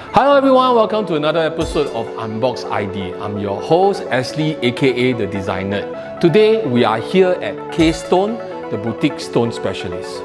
Hello everyone, welcome to another episode of UnboxID. I'm your host, Astley, aka The Designer. Today, we are here at KStone, the boutique stone specialist.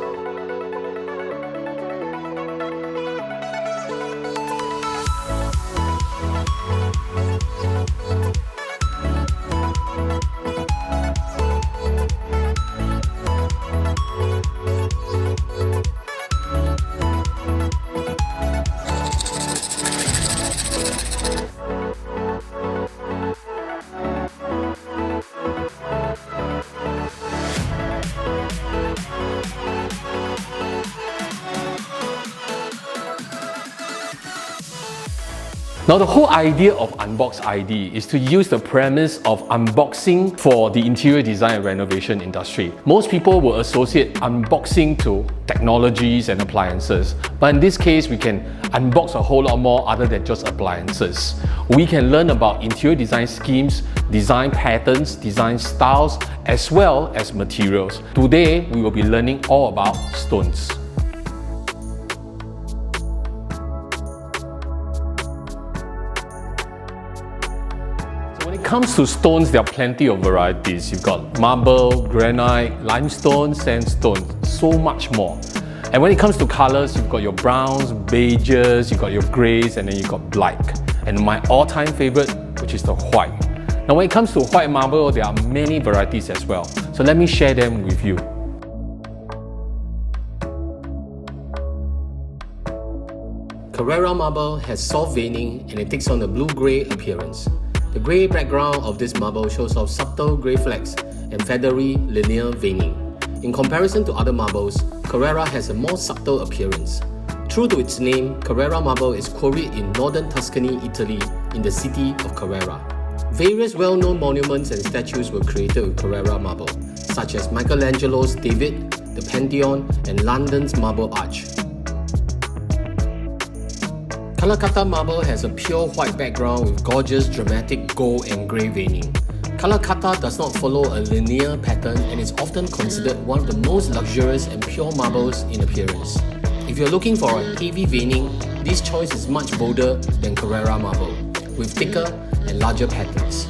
Now, the whole idea of UnboxID is to use the premise of unboxing for the interior design and renovation industry. Most people will associate unboxing to technologies and appliances, but in this case, we can unbox a whole lot more other than just appliances. We can learn about interior design schemes, design patterns, design styles, as well as materials. Today, we will be learning all about stones. When it comes to stones, there are plenty of varieties. You've got marble, granite, limestone, sandstone, so much more. And when it comes to colors, you've got your browns, beiges, you've got your grays, and then you've got black. And my all-time favorite, which is the white. Now when it comes to white marble, there are many varieties as well. So let me share them with you. Carrara marble has soft veining and it takes on a blue-grey appearance. The grey background of this marble shows off subtle grey flecks and feathery linear veining. In comparison to other marbles, Carrara has a more subtle appearance. True to its name, Carrara marble is quarried in northern Tuscany, Italy, in the city of Carrara. Various well-known monuments and statues were created with Carrara marble, such as Michelangelo's David, the Pantheon, and London's Marble Arch. Calcutta marble has a pure white background with gorgeous dramatic gold and grey veining. Calcutta does not follow a linear pattern and is often considered one of the most luxurious and pure marbles in appearance. If you're looking for a heavy veining, this choice is much bolder than Carrara marble, with thicker and larger patterns.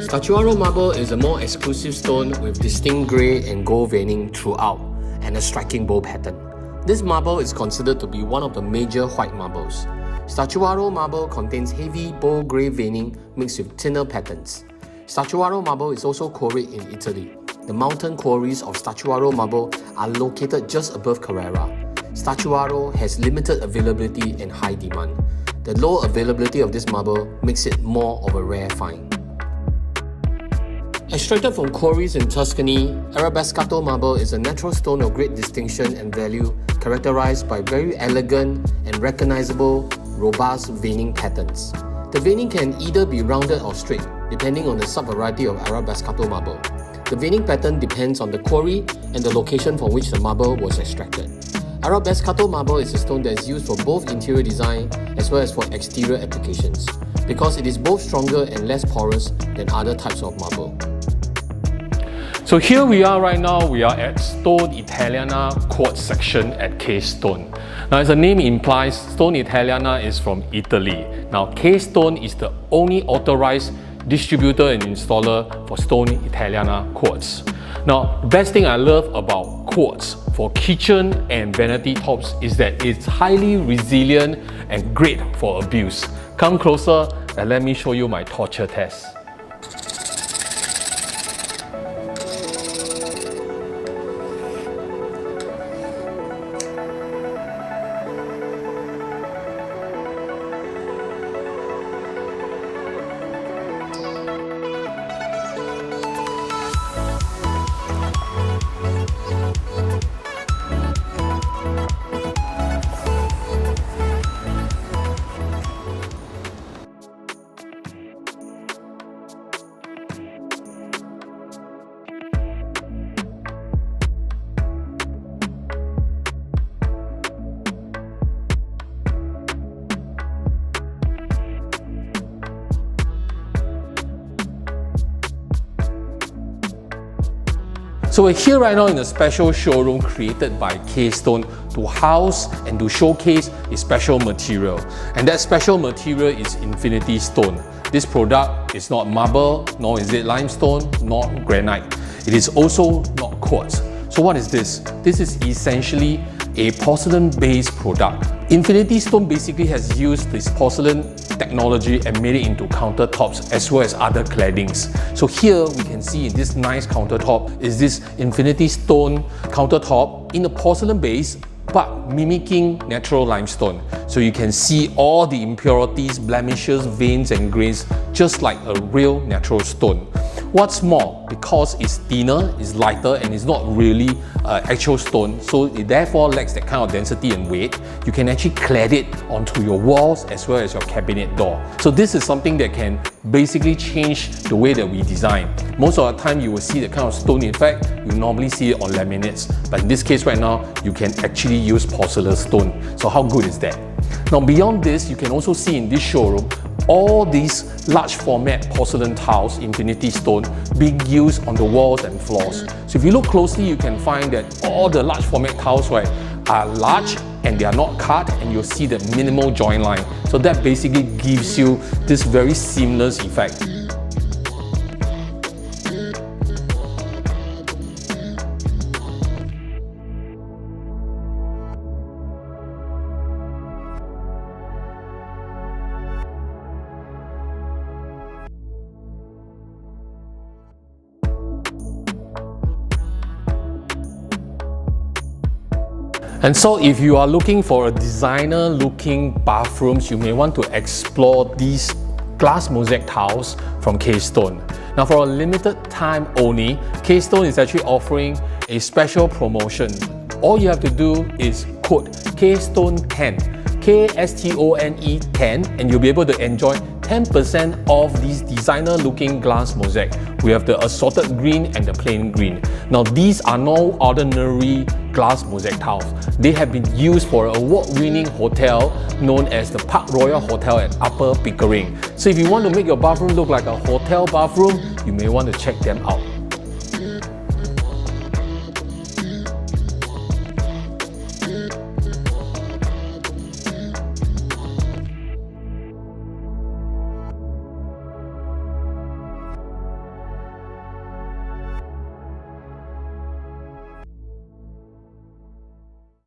Statuaro marble is a more exclusive stone with distinct grey and gold veining throughout and a striking bow pattern. This marble is considered to be one of the major white marbles. Statuaro marble contains heavy bold grey veining mixed with thinner patterns. Statuaro marble is also quarried in Italy. The mountain quarries of Statuaro marble are located just above Carrara. Statuaro has limited availability and high demand. The low availability of this marble makes it more of a rare find. Extracted from quarries in Tuscany, Arabescato marble is a natural stone of great distinction and value, characterized by very elegant and recognizable, robust veining patterns. The veining can either be rounded or straight, depending on the sub-variety of Arabescato marble. The veining pattern depends on the quarry and the location from which the marble was extracted. Arabescato marble is a stone that is used for both interior design as well as for exterior applications, because it is both stronger and less porous than other types of marble. So here we are right now, we are at Stone Italiana quartz section at KStone. Now as the name implies, Stone Italiana is from Italy. Now KStone is the only authorized distributor and installer for Stone Italiana quartz. Now the best thing I love about quartz for kitchen and vanity tops is that it's highly resilient and great for abuse. Come closer and let me show you my torture test. So we're here right now in a special showroom created by KStone to house and to showcase a special material. And that special material is Infinity Stone. This product is not marble, nor is it limestone, nor granite. It is also not quartz. So what is this? This is essentially a porcelain-based product. Infinity Stone basically has used this porcelain technology and made it into countertops as well as other claddings. So here we can see in this nice countertop is this Infinity Stone countertop in a porcelain base but mimicking natural limestone. So you can see all the impurities, blemishes, veins and grains just like a real natural stone. What's more, because it's thinner, it's lighter and it's not really actual stone, so it therefore lacks that kind of density and weight, you can actually clad it onto your walls as well as your cabinet door. So this is something that can basically change the way that we design. Most of the time you will see the kind of stone effect, you normally see it on laminates, but in this case right now, you can actually use porcelain stone. So how good is that? Now beyond this, you can also see in this showroom all these large format porcelain tiles, Infinity Stone, being used on the walls and floors. So if you look closely, you can find that all the large format tiles, right, are large and they are not cut, and you'll see the minimal joint line. So that basically gives you this very seamless effect. And so if you are looking for a designer looking bathrooms, you may want to explore these glass mosaic tiles from KStone. Now for a limited time only, KStone is actually offering a special promotion. All you have to do is code KStone10, KSTONE 10, and you'll be able to enjoy 10% off these designer looking glass mosaic. We have the assorted green and the plain green. Now these are no ordinary glass mosaic tiles. They have been used for an award-winning hotel known as the Park Royal Hotel at Upper Pickering. So if you want to make your bathroom look like a hotel bathroom, you may want to check them out.